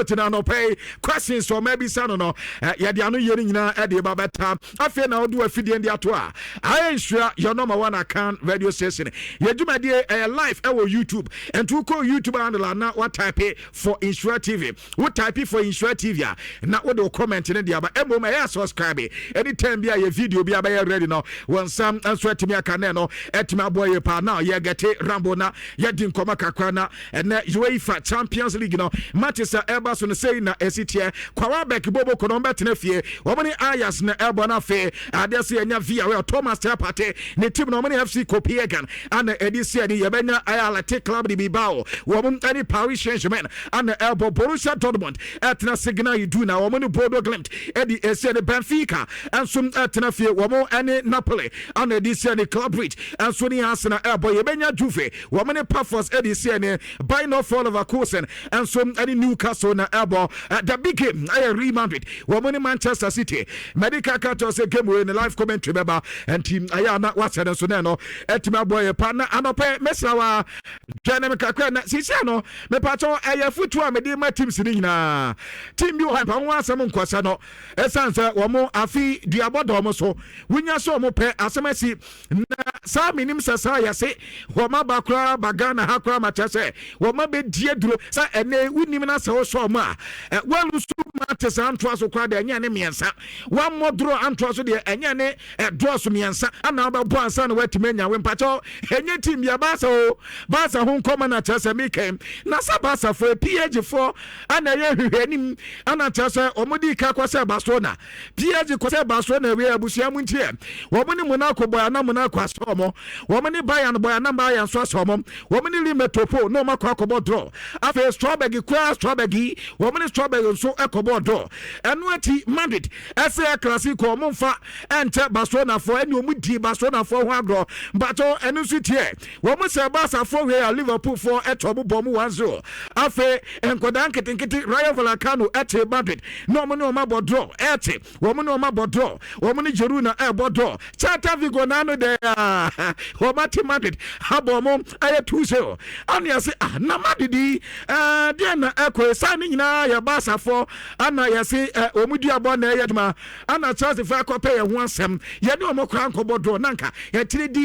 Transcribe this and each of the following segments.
vote na no pay questions or maybe son no ya de anu yeri nyina e de ba beta afi na odo afidie ndi ato a I ensure your number one account radio station ye dwumade live e wo YouTube and to call YouTube handle na what type for Insure TV what type for Insure TV na wo do comment ne dia ba emo ma ya subscribe anytime bia ye video bia ba ye ready no won sam answer timi aka ne no etimi aboye pa na ye get rambo na ye din koma kakra na na UEFA Champions League no Manchester Elba so no say na esitie kwawa back bobo kono betena fie womani Ayas na Elba na fe ade se enya via we Thomas Tepate ne team no mani FC Copenhagen ana edisi ani ye benya Athletic Club di Bilbao womon ani Paris Saint-Germain ana Elba Borussia Dortmund etna signal iduna womani Bodo Glimt edi ese de Benfica ansum etna fie womo ani Napoli ana edisi ani Club Bridge anso ni Arsenal Elba ye benya Juve womani Pafos edisi ani Bayern for Leverkusen anso ani Newcastle na Elba the big game Real Madrid womani Manchester City medical cartel say game we in live commentary beba and team aya na wasere so no etima boy pa na anope mesawa dynamic akwa na sisi no me pacho aya futu a mede ma teams ni nyina team bi ho pa ho asem nkwasa no esanse wo mo afi duabodo mo so wunya so mo pe asemasi na sa minim sasa ya se wo ma bakra bagana hakra ma chese wo ma be die duro sa ene wunim na sa wo so mo a walu su mates antwa so kwa da nya ne miensa one more draw antwa so de enya ne draw so miensa ana ba bo ansa na watimenya we mpacho enye team ya basa o basa ho nkoma na chese mikem na sa basa for PH4 ana ye hwenim ana chese omudi ka kwase Barcelona PH kwase Barcelona we abusia mu ntie wo muni Monaco boy na Monaco asomo wo muni Bayern boy na Bayern so asomo wo muni Limetopo no makwa akobo draw afa Strawberry kwa Strawberry wo muni Strawberry so akobo draw enu ati Madrid ese classico omfa ente Barcelona for enu omudi Barcelona for ho agro bato enu sutie wo mu se Barca for we Liverpool for etobo bom 1-0 afa enkodan ketenkete Rayo Vallecano ete Madrid no mo no mabo draw ete wo mu no mabo draw wo mu ni Girona draw Celta Vigo nano de wo mati Madrid habo mo aye 2-0 ania se na Madrid dia na ekwe sa ni nyina ya Barca for ana ya se omudi abo na ye duma ana Chelsea fa ko pay ye ho asem ye ne omokra nkobo draw nanka ye tire di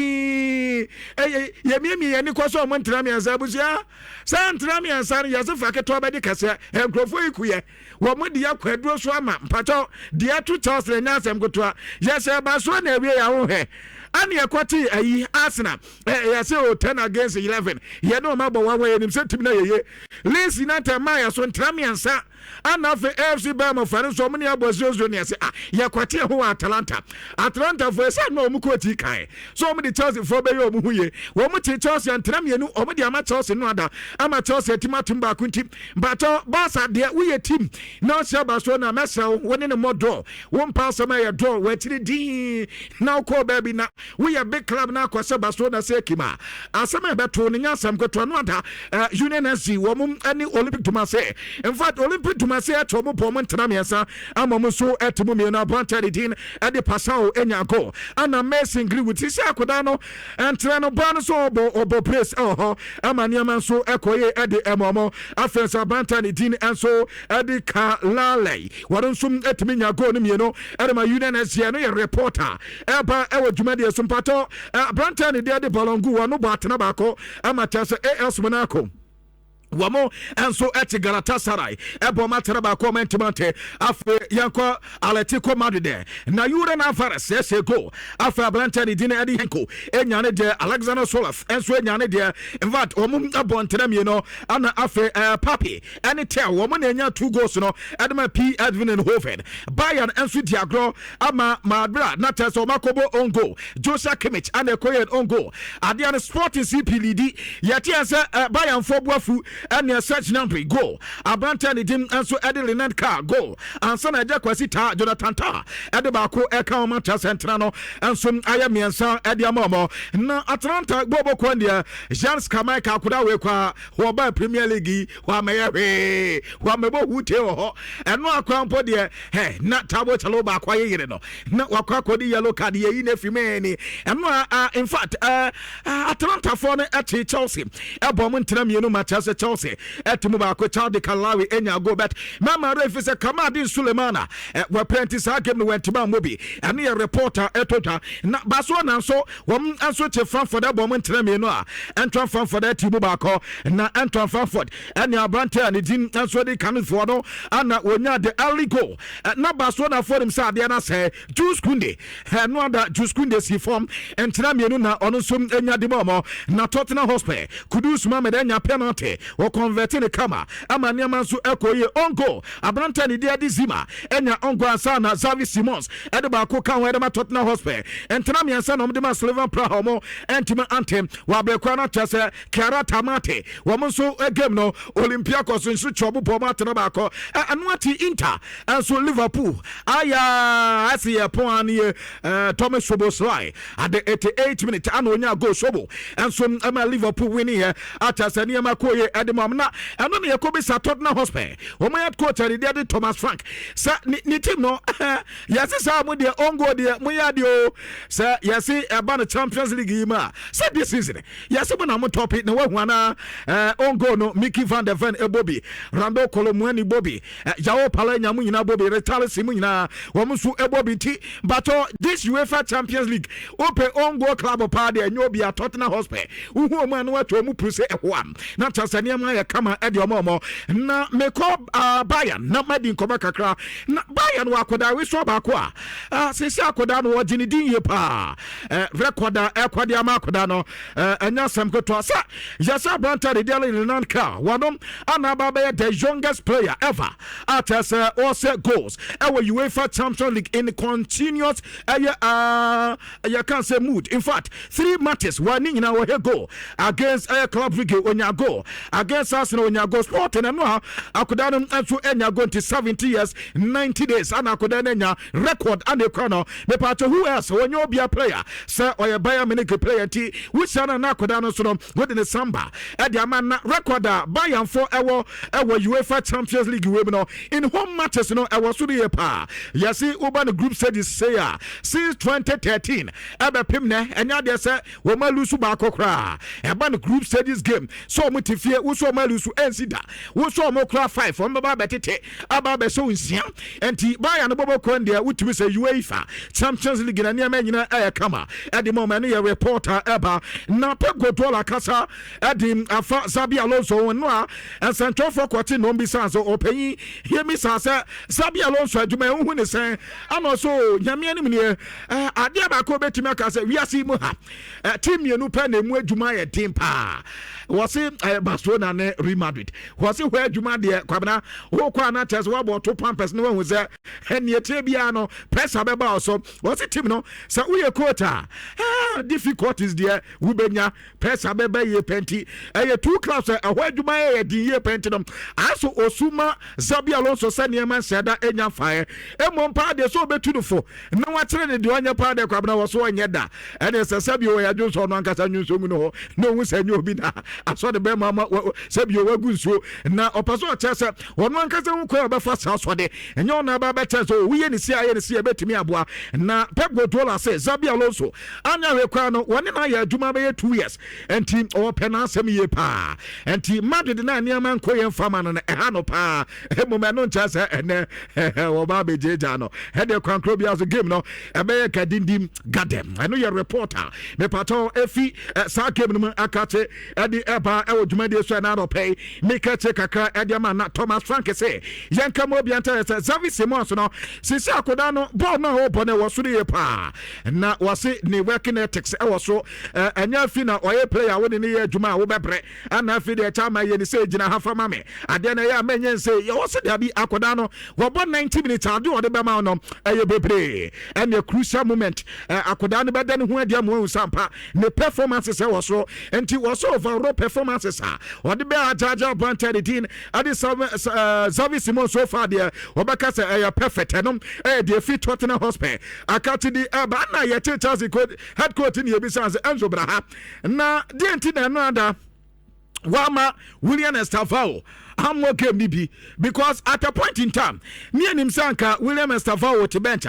ye miemi ye ni kwaso omo ntra mi ansa busia sa ntra mi ansa ye se fa keto ba di kase enkrofo ikuye wo mo di akwaduro so ama mpacho dia to Chelsea nya asem gotoa ye se ba so na ewie ya ho he ani ekwati ayi Arsenal ya se o 10 against 11 ye no mabo wa ye nim se tim na ye Leeds United ma ya so ntra mi ansa ana fe FC Bayern fare so muni abozozo ne se ya kwate ho Atlanta for say no mu kwati kai so mu di Chelsea for be yo mu huye wo mu ti Chelsea antram yenu o mu di ama Chelsea no ada ama Chelsea timatum ba kuntim but Barca de we team now se Barcelona mesel woni ne modo won pass ma ya draw we tiri di now call baby na we a big club na kwase Barcelona se kima asema beto ne nyasam kweto no ada Union SC wo mu ani Olympic Tumase in fact Olympic Tumase atomo pomo ntana miensa amamu so etimo mi na Brantford din e de pasao enya go ana Mason Greenwood isi akoda no entra no ban so obo place amani amanso ekoye e de emomo afensa Brantford din enso e de Kalale waron sum etimi nya go no mieno e de ma Union SC no ye reporter eba e wodwumade esumpato Brantford de bolongu wonu bo atena bako amata se AS Monaco wamo enso eti Galatasaray ebo matera ba commentimante afa yanko Atletico Madrid na Yure na Fares ese go afa Brantford din edi henko enyane de Alexander Solaf enso enyane de in fact omo abontena mi no ana afa Papi ene tel womo na enya 2 goals no edema P Edwin and Hoven Bayern enso diagro ama Madrid na teso makobo on goal Joshua Kimmich ana koyen on goal Adian Sporting CP lidi yati asa Bayern for boafu and your search number go Brantford dim enso edi Leonard Carr go ansa na eja kwasi ta Jonathan Ta edi ba ko eka Manchester Central no enso aya miensa edi amomo na Atlanta bobo kwandia Jans Kamaika akuda we kwa ho ba Premier League wa meyewe wa mebo hute ho eno akrampo de na tabo chalo ba kwa yire no na wakwa kodi yellow card ye yi na fimeni eno in fact Atlanta for no eti Chelsea ebo mo ntena mienu Manchester Chelsea etimu ba ko Charlie Kalawi enya go bet mama refi se Kamadin Sulemana we plenty sa game no wentima mobi ane ye reporter etotwa na baso na so wom anso che Frankfurt abo mo ntra me no a entran Frankfurt etimu ba ko na entran Frankfurt ene abrante ani din anso de kan for no ana wonya the early goal na baso na for dem sa de na say Juice Kunde no ada Juice Kunde si form entra me no na ono so enya de mo na Tottenham Hotspur Kudus Mohamed enya penalty wo convert ne kama ama niam so ekoye ongo abrante ni dia di Zima enya ongo ansa na Xavi Simons ede ba ko kan we de ma Tottenham Hotspur entra me ansa no de ma Slovan Praha mo entima antem wa brekwa na tese Kara Tamate wo mo so game no Olympiacos nso chobu po ma tena ba ko anu ati Inter anso Liverpool aya asiye pon ani Thomas Szoboszlai at the 88 minutes anu onya go Sobo anso ama Liverpool winning here at Asania Makoye edemam na anu ne yakobi sa Tottenham Hotspur wo ma yat coach de Thomas Frank sa ni team no yasi sa mo de ongo de mo ya de o sa yasi eba na Champions League ma sa this season yasi mo na mo top it na wa hwana ongo no Mickey van der Ven ebobi Rando Kolomwani bobi Jao Palanya mu nyina bobi Retalisi mu nyina wo mo so ebobi ti but this UEFA Champions League open ongo club pa de enyo bi a Tottenham Hotspur uhu mo anu ato mu pruse ehoam na Tanzania ma ya kama ede omo na meko Bayern na madi nkoma kakra na Bayern wa akoda we so ba ko a sesi akoda no wogini din ye pa recorder akoda ama akoda no anya sam ko to sa yasa branta de dele in nanka wanom anaba be the youngest player ever at as also goals our UEFA Champions League in continuous you can say mood in fact 3 matches one in our goal against Club Brugge onya goal against Arsenal onya goal sport and no akoda no anso enya go to 70 years 90 days and akoda enya record and the corner me part who else when you be a player sir or a Bayern Munich player t which na akoda no so no with the samba e the man recorder Bayern for our UEFA Champions League we no in home matches no I was so the pa you see over the group said this say since 2013 ebe pim ne enya de say we ma lose ba kokra e ba the group said this game so mutifie wo so ma lose ensida wo so mo kra 5 on ba betete aba be so nsia enti Bayern no bobo ko ndia wutumi say UEFA Champions League na niam nyina e kama at the moment no reporter eba na pego dola kasa edim afa Xabi Alonso no a central for kwati no bi san so opanyi hear me say Xabi Alonso adwuma hu ne sen ana so nyame anim ne ade ba ko betumi aka say wiase mu ha team yenu pa na mu adwuma ye din pa wasi Barcelona ne Real Madrid wasi ho adwuma de kwabena wo kwa na tes wo bo to pampers ne wo ze ene etie bia no pressure be ba so wasi team no sa uye quota difficulties there we benya pressure be ye penti two clubs ho adwuma ye din ye penti no aso osuma Xabi Alonso sane man seda enya fire emom pa de so betu no fo na wa kire ne de onya pa de kwabena wo so onye da ene se Xabi o ya jonso no ankasa nyunso mu no no hu sanye obi na aso de be mama Xabi o wagu nso na opaso chese wono ankasa hu kwa be fa sa so de enyo na ba be chese o wiye ni si aye ni si e betimi aboa na Pep Guardiola say Xabi Alonso anya we kwa no woni na ya adwuma be 2 years enti o pena asem ye pa enti Madrid na niam anko ye fama no ha no pa emoma no chese ene wo ba be jeja no he de kwankro bia so game no e be kadindim gadem I know your reporter me pato efi sa game no akate e di eba e odwuma de so na no pay me ka che kakra e di ma na Thomas Frank say yanka mo bia nta say Xavi Simons no sisi akoda no ball na ho bone wo so ye pa na wase ne working ethics e wo so anya fi na oye player wo ne ye adwuma wo bebre ana fi de chama ye ni say gina hafa mame ade na ya menyen say ye wo se da bi akoda no wo bo 90 minutes ade wo de be ma no eye bebre and a crucial moment akoda no be da ne ho ade mo sampa ne performances e wo so enti wo so overall performances wo de be ajaja banted din ade Xavi Simons so far there obaka say perfect no de fit Tottenham Hotspur akati di ba na ye Chelsea head coach ni ebisa Enzo Braha na de enti na no ada Wama William Estavao hammo game ni bi because at a point in time me anim sanka William Estevao to bench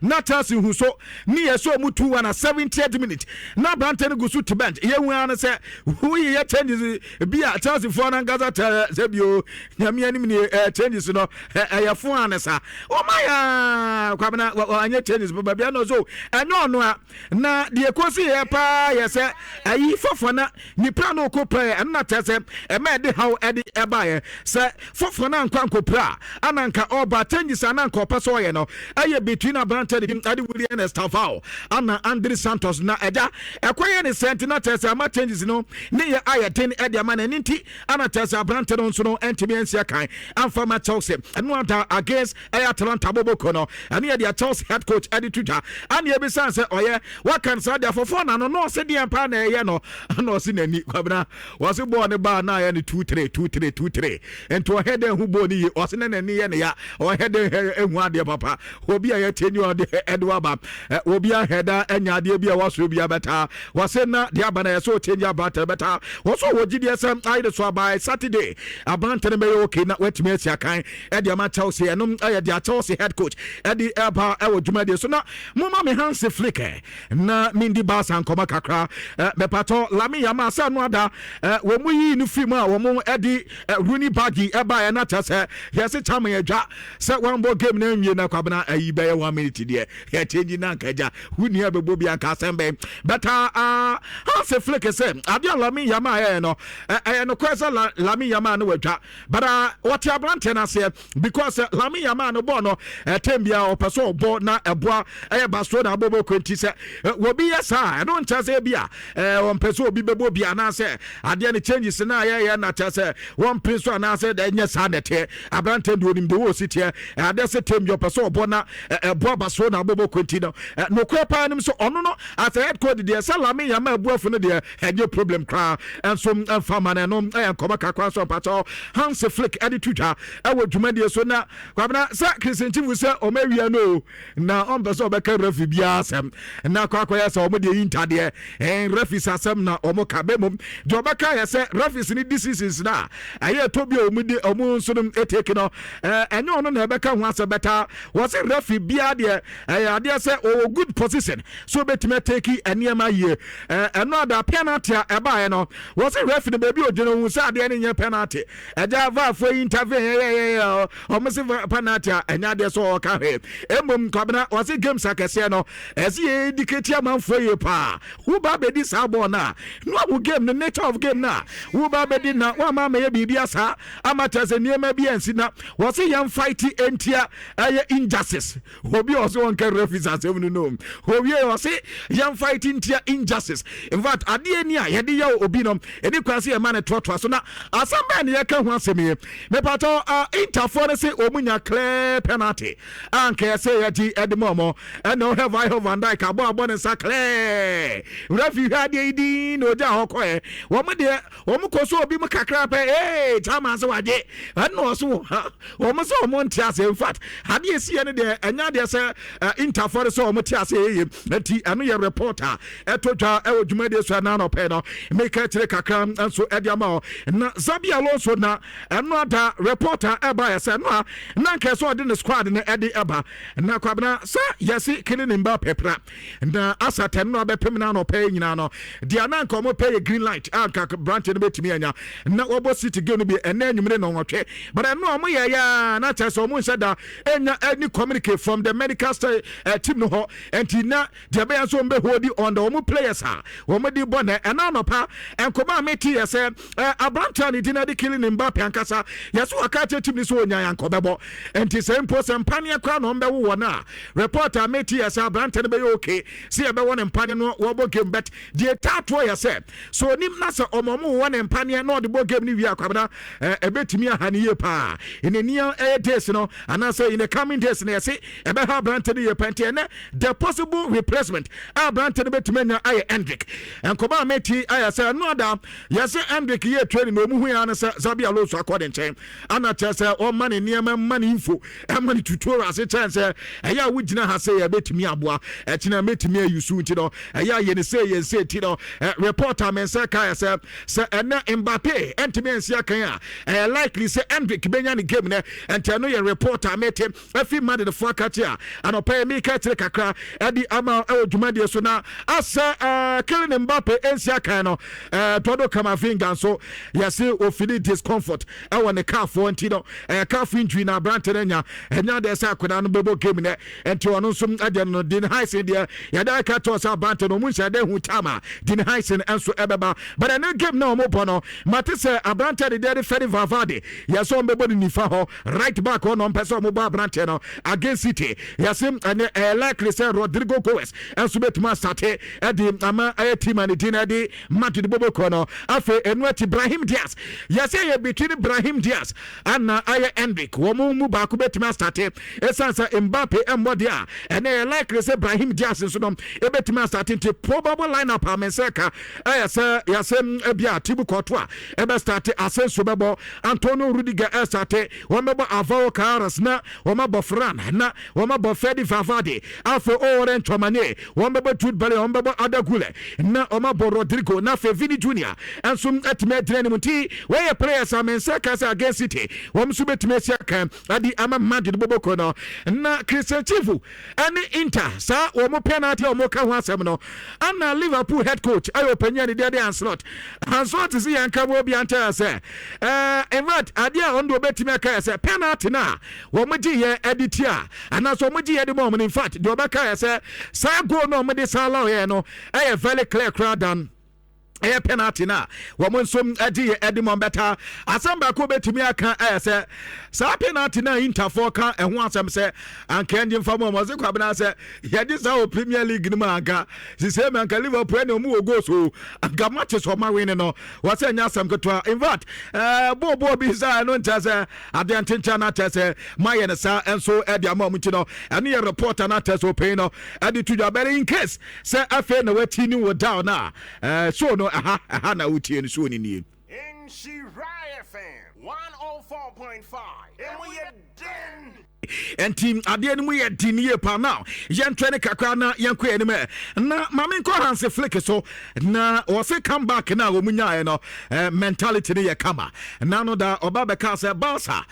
na Chelsea who so ni yeso mu 2-1 at 70th minute na Branton go to bench ye hu an say who ye changes bi a Chelsea for na gaza sebio nyame anim ni changes no ya fo anesa o maya kwabena anya changes ba bia no so enyo no a na de ekosi ye pa ye say ayi fofo na nipa no ko play na tese e ma de how e de e ba ye say fofo na nkwanko pra ananka oba changes ananka opeso ye no aye between Branton ade William Estevao ana Andre Santos na eja ekwaye ne sentina tese ama changes no ne ye aye ten e de ama na nti ana tese Branton nso no entimi ensia kan amfa ma Chelsea eno anta against Atalanta Boboko no ane ye de Chelsea head coach ade tuja ane ye be san se oye wakan sa de fofo na no se de empa na ye no ana o se nani kwabena wo se bo ne ba na ye ne 2-3 ento head hu bo ni o se nani ye ne ya o head ehu ade papa obi a ye tenyu ade edwa ba obi a header enya ade bi a waso bi abeta wo se na de aba na ye so tenyu abata beta wo so wo gidi esem aide so by Saturday Branton be okay na wetimi asia kan e de ma Chelsea enum aye de Chelsea head coach e de eba e wo dwumade so na mama me Hansi Flick na mindi Barca nkoma kakra me pato Lami Yama sa no ada wo mu yi no film a wo mu e de Rooney Bagi eba e na tase yesi chama yadwa se one ball game na nwie na kwabena ayi be 1 minute de ya change na nkaja huni abebo bia ka sembe beta Hansi Flick say adia Lami Yama no no kwesa Lami Yama no wadwa but what ya Branton ase because Lami Yama no ball no tembia opeso ball na eboa Barcelona bobo kwenti se wo bi yesa no ncha se bia on peso obi bebo bia na se ade ne changes na ye na cha se one peso na se da nya sa nete Branton do nim de wo sitie ade se tembia opeso ball na eboa Barcelona bobo kwenti no kwepa nim so ono no as head coach de se Lami Yama abuafo no de enye problem kra enso fama na no nkoma kakra so pato Hansi Flick attitude wo dwumade so na kwabena sa Christian Chifu se o mawia no na on person obeka refi bia asem na kwakoya se o mo de intade refi asem na o mo ka bemom de obeka ya se refi ni decisions na aye to bi o mu de o mu nso no eteke no enye ono na ebeka ho ase beta was refi bia de ade se o good position so betime take eniema ye eno da penalty eba no was refi the baby o jeno hu se ade ne nye penalty eja va fo intervene o mo se penalty enya de so o ka he emom kwabena was games akese no ese ye diketi amanfo ye pa who ba be di sabo na no abu game the nature of game na who ba be di na wa ma ye bibia sa amatase niema bi ansi na was yam fight entia injustice obi also on can reference asem no obi was yam fight entia injustice in fact ade ni a ye de ya obi no eni kwase e ma ne trotro so na asamba ne ye ka ho asem ye me pato interfor say omunya clear penalty anke say ye di edmomo no have I have and like abo ne sa clear refi had di no ja hokoe wo mo de wo mo koso obi mo kakra pe chama so waje no so wo mo so mo ntia say in fact had ye see ne de anya de say interfor so mo tia say ye enti ano ye reporter etotwa e odwumade so na no pe no make kire kakra so ediama na Zabi Alonso na eno ada reporter eba ya say no na nke so de ne squad ne ede eba na kwabena sa yesi kini mba pepra na asate no abepem na no pay nyina no dia na nka mo pay green light anka Branton betimi anya na obo city game no bi ena anwumre no nwotwe but eno mo ya na cha so mo nseda enya any communicate from the medical team no ho enti na dia be so mbe hodi on the mo players ha wo mo di bo na ena no pa enkoba meti ya say Branton di na di killing Mbappe ankasa yeso akata team ni so onya yankobebo enti se mpo se mpane akra no mbe wo na reporter meti ya say Branton be okay see e be won mpane no wo bo game bet die tato ya say so nim na se omomo won mpane no de bo game ni wi akwabena ebetimi ahane ye pa enenia days no and say in the coming days na say e be ha Branton ye pente na the possible replacement Branton betimi na aye Hendrick enkoba meti aye say no da yes Hendrick ye training no mu hu ya na Zabi Alonso according to ana chese o mani niema mani info mani tutorial se chance eya wugina ha say betimi aboa ekina metimi ayusu nti no eya ye ne say ti no reporter men say kai say ena Mbappe entimi ensia kan a likely say Hendrick benya ni game ne enti no ye reporter mete afi Madrid the four catch here anopa me catch kakra edi ama dwumade so na asa Kylian Mbappe ensia kan no todo Kamavinga so yesi ofili discomfort e ne car for enti no calf injury na Brante nya enya de sa akoda no bebo game ne enti ono so ade no din Heisen de yada ka to sa Brante no mun de hu tama din Heisen enso ebeba but na game na omo bono mate se Brante de de Fede Valverde yeso mbebo ni nifa ho right back on person omo ba Brante no against City yesim and likely say Rodrigo Goes enso betuma start edi ama team and din edi Madrid bobo kono afi Enwet Ibrahim Diaz yese ye between Ibrahim Diaz and aye Hendrick wo mu ba ko betuma start esansa Mbappe embodia and likely say Ibrahim Diaz so no e betuma start into probable lineup amenseka ayese yesem ebia tibu kotwa ebe start asenso bebo Antonio Rudiger start wo mebo Avao Carras na wo mabo Fran na wo mabo Fede Valverde afo Oren Chomane wo mebo Jude Bellingham wo mebo Adagule na wo mabo Rodrigo na fe Vini Junior enso etime drene muti we players amenseka say against City wo mso betime siaka adi ama Madrid boboko no na Christian Chifu ani Inter sa wo mo penalty wo mo ka ho asem no ana Liverpool head coach ayo panya ni de Anslot si yanka bo bi anta say event adia ondo betime ka say penalty na wo mo gi ye editia ana so mo gi ye de mo in fact de obeka say sa go no mo de sa law ye no very clear crowd than a penalty na woman some adi edimon better asamba ko betimi aka say sa penalty na Inter ka e ho asem say anka engine famo mo se kwabena say ye dis our Premier League ni manka si say manka Liverpool ni omu go so anka matches o ma win no wo say nya asem keto in fact bo bi say no nta say ade antencha na ta say maye ne sa enso e dia ma mu ti no ene ye reporter na ta so pay no ade to jabere in case say afa na wati ni wo down na so no aha na utie so ni ni Nhyira FM 104.5 and we are done. And team ade no ye dinie pa now yen twene kakra na yen ko enime na mame ko hanse flick so na o se come back na wo munya no mentality ne ye kama na no da oba be ka se Barca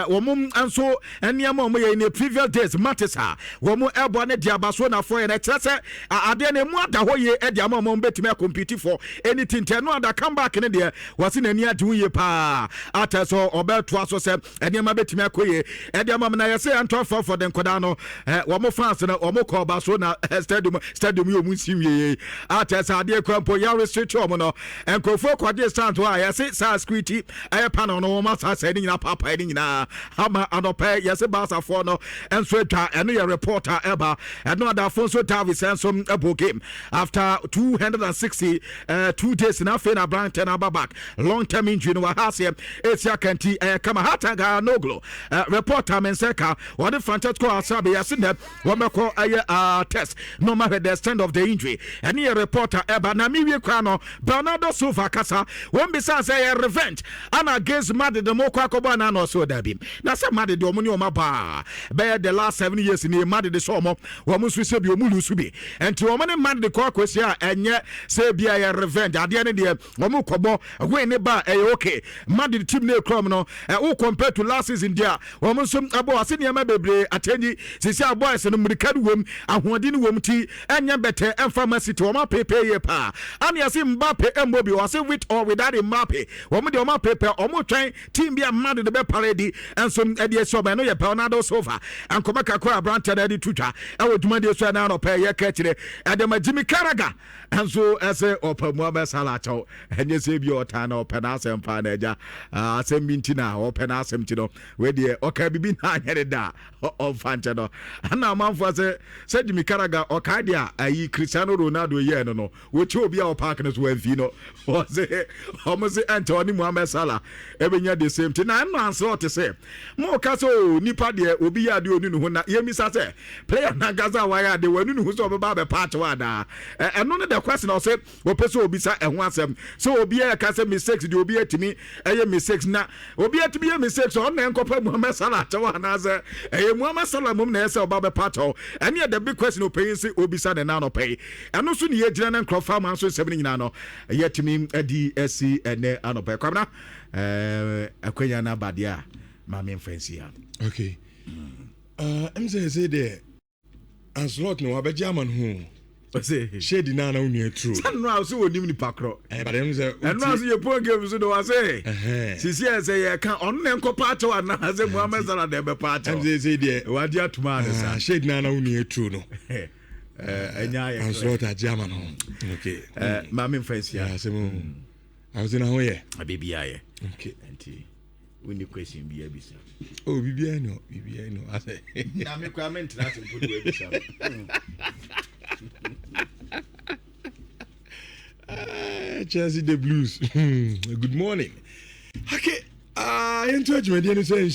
wo mum anso eniam mo ye in previous days matesa wo mu ebo ne dia baso na for ye na kire se ade ne mu ada ho ye e dia mo betime compete for anything te no ada come back ne de wase na ni ade ye pa ata so obeto aso se eniam betime akoye e dia mo na say Anton for them kodano wo fans na wo call ba so na stadium yo mu simye ata sa de kwampo ya restrict o mo no enkofo kwade stand to ya say sa security e panel no wo ma sa say ni na papa ni na ama anopa ya say Barca for no enso twa eno ya reporter eba eno ada Alonso Davis enso ebo game after 260 2 days na fe na Brante na back long term injury no ha say esia kanti kama hataga noglo reporter menseka what the Francesco Asabe yasine wameko aye test no matter the extent of the injury any reporter eba na mi wie kwa no Bernardo Silva kasa won be say revenge and against Madrid the moko akoba na no so dabi na say Madrid the omuni o maba be the last 7 years in Madrid so mo wo so se bi o mu lusu bi enti wo ne Madrid ko akosia enye say bia ye revenge ade ne de wo mu kobo we ne ba okay Madrid team ne krom no wo compared to last season dia wo so abo ase ne ma bebre atenyi sisi boys no mrika wom ahode ne wom ti enya bete pharmacy to ma pepe ye pa ani ase Mbappe embobi o ase with or without Mbappe wo de o ma pepe o mo twen team bia Madrid be parade enso e de so ba no ye Bernardo Silva ankoma kakwa Brante na de tutwa e wo duma de so na no pe ye ka kire e de ma Jimmy Carragher enso ese opa Mohamed Salah chaw enye se bi o ta na opa na asem pa na eja asem binti na opa na asem ti no we de o ka bibi na anyere da o fanche no na manfo se Jimmy Carragher o ka dia ayi Cristiano Ronaldo ye no wo chi obi a o park no so anfi no o se Anthony Mohamed Salah e benya the same thing na no answer o te se mo ka so nipa de obi ya de onu no na ye mi sa se player na gaza wa ya de wanu no so ba be part wa da eno no the question o se wo pese obi sa ehun asem so obi ya ka se mistakes de obi atimi eye mistakes na obi atimi ye mistakes on na enkopa Mohamed Salah chawa na se Muhammad Salah mum na ese oba be pato ene the big question opay say obisa de na no pay eno so ne ye gina na nkrofa man so 7 nyina no yetimi adi esi ene anopay kwabna akwanya na bade a ma me fancy ya okay I'm say there as lot no abeja man hu say shade na na unu true san no also wonim ni pakro but I'm say eno also ye pon game so do wa say sisi say ye kan on na nko pato na say Muhammad Salah de be pato I'm say there wadi atuma de sa shade na unu true no enya ye as lot a German ho okay ma me fancy ya say mo I was in a way abibia ye okay anti we need question be abisa oh bibia no I say na me comment na to put we abisa Chelsea the Blues good morning okay into a say